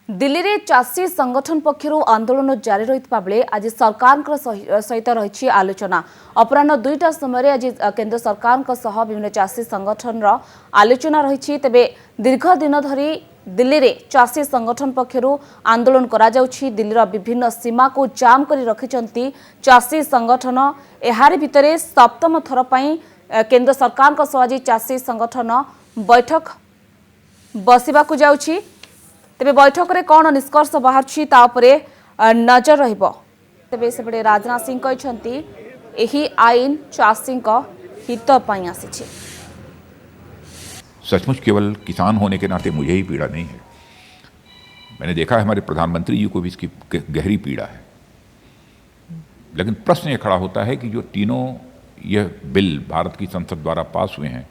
दिल्ली रे चाषी संगठन पक्षर आंदोलन जारी रही बेले आज सरकार सहित रही आलोचना। अपराह 2टा समय आज केंद्र सरकार विभिन्न चाषी संगठन आलोचना रही। तेबे दीर्घ दिन धरी दिल्ली रे चाषी संगठन पक्षर आंदोलन करा जाउछि। दिल्लीर विभिन्न सीमा को जाम करी रखिछंती चाषी संगठन। एहारि भितरे सप्तम थर पई केंद्र सरकार आज चाषी संगठन बैठक बसिबाकु जाउछि। तेबे बैठक रे कौन निष्कर्ष बाहर तापरे नजर रहिबो। तेबे सेपटे राजनाथ सिंह कहछंती एही आईन चाषी हित पई आसीछि। सचमुच केवल किसान होने के नाते मुझे ही पीड़ा नहीं है, मैंने देखा है हमारे प्रधानमंत्री जी को भी इसकी गहरी पीड़ा है। लेकिन प्रश्न ये खड़ा होता है कि जो तीनों यह बिल भारत की संसद द्वारा पास हुए हैं,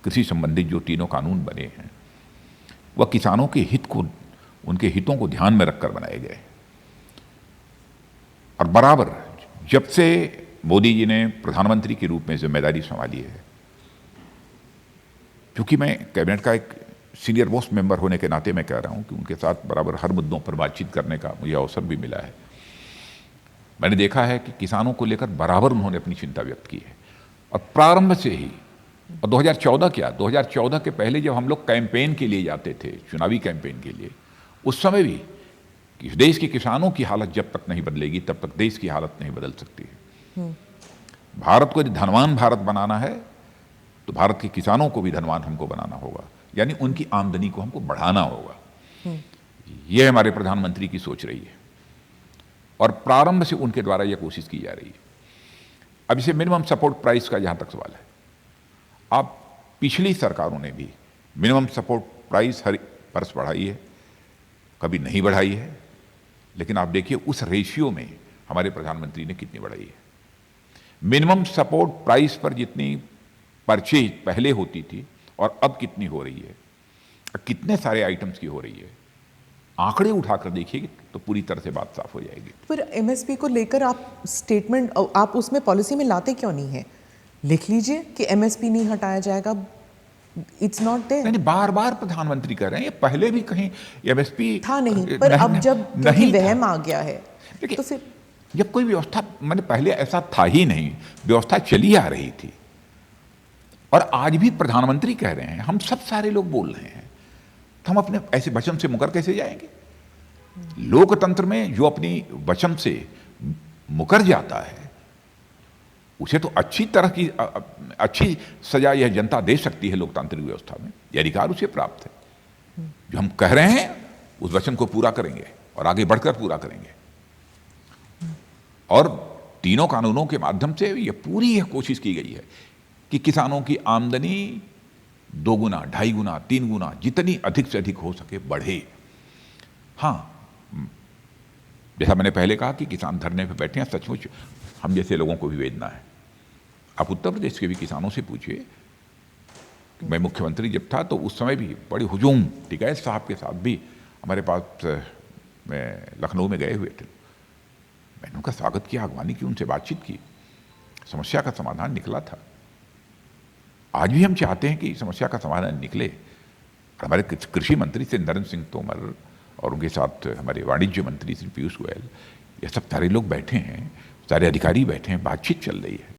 कृषि संबंधित जो तीनों कानून बने हैं, वह किसानों के हित को, उनके हितों को ध्यान में रखकर बनाए गए। और बराबर जब से मोदी जी ने प्रधानमंत्री के रूप में जिम्मेदारी संभाली है, क्योंकि मैं कैबिनेट का एक सीनियर मोस्ट मेंबर होने के नाते मैं कह रहा हूं कि उनके साथ बराबर हर मुद्दों पर बातचीत करने का मुझे अवसर भी मिला है। मैंने देखा है कि किसानों को लेकर बराबर उन्होंने अपनी चिंता व्यक्त की है। और प्रारंभ से ही, और 2014 के पहले जब हम लोग कैंपेन के लिए जाते थे, चुनावी कैंपेन के लिए, उस समय भी कि देश के किसानों की हालत जब तक नहीं बदलेगी तब तक देश की हालत नहीं बदल सकती है। भारत को यदि धनवान भारत बनाना है तो भारत के किसानों को भी धनवान हमको बनाना होगा, यानी उनकी आमदनी को हमको बढ़ाना होगा। यह हमारे प्रधानमंत्री की सोच रही है और प्रारंभ से उनके द्वारा यह कोशिश की जा रही है। अब इसे मिनिमम सपोर्ट प्राइस का जहां तक सवाल है, आप पिछली सरकारों ने भी मिनिमम सपोर्ट प्राइस हर वर्ष बढ़ाई है, कभी नहीं बढ़ाई है। लेकिन आप देखिए उस रेशियो में हमारे प्रधानमंत्री ने कितनी बढ़ाई है। मिनिमम सपोर्ट प्राइस पर जितनी परचेज पहले होती थी और अब कितनी हो रही है, कितने सारे आइटम्स की हो रही है, आंकड़े उठाकर देखिए तो पूरी तरह से बात साफ हो जाएगी। पर एमएसपी को लेकर आप स्टेटमेंट, आप उसमें पॉलिसी में लाते क्यों नहीं है? लिख लीजिए कि एमएसपी नहीं हटाया जाएगा, इट्स नॉट देयर। नहीं, बार बार प्रधानमंत्री कह रहे हैं, ये पहले भी कहीं एमएसपी था नहीं, पर अब जब नहीं वहम आ गया है तो फिर जब कोई व्यवस्था, मैंने पहले ऐसा था ही नहीं, व्यवस्था चली आ रही थी। और आज भी प्रधानमंत्री कह रहे हैं, हम सब सारे लोग बोल रहे हैं, तो हम अपने ऐसे वचन से मुकर कैसे जाएंगे? लोकतंत्र में जो अपनी वचन से मुकर जाता है उसे तो अच्छी सजा यह जनता दे सकती है। लोकतांत्रिक व्यवस्था में यह अधिकार उसे प्राप्त है। जो हम कह रहे हैं उस वचन को पूरा करेंगे और आगे बढ़कर पूरा करेंगे। और तीनों कानूनों के माध्यम से यह कोशिश की गई है कि किसानों की आमदनी 2 गुना, 2.5 गुना, 3 गुना, जितनी अधिक से अधिक हो सके बढ़े। हाँ, जैसा मैंने पहले कहा कि किसान धरने पर बैठे हैं, सचमुच हम जैसे लोगों को भी वेदना है। आप उत्तर प्रदेश के भी किसानों से पूछिए। मैं मुख्यमंत्री जब था तो उस समय भी बड़े हुजूम टिकैत साहब के साथ भी हमारे पास मैं लखनऊ में गए हुए थे। मैंने उनका स्वागत किया, अगवानी की, उनसे बातचीत की, समस्या का समाधान निकला था। आज भी हम चाहते हैं कि समस्या का समाधान निकले। हमारे कृषि मंत्री से नरेंद्र सिंह तोमर और उनके साथ हमारे वाणिज्य मंत्री श्री पीयूष गोयल, ये सब सारे लोग बैठे हैं, सारे अधिकारी बैठे हैं, बातचीत चल रही है।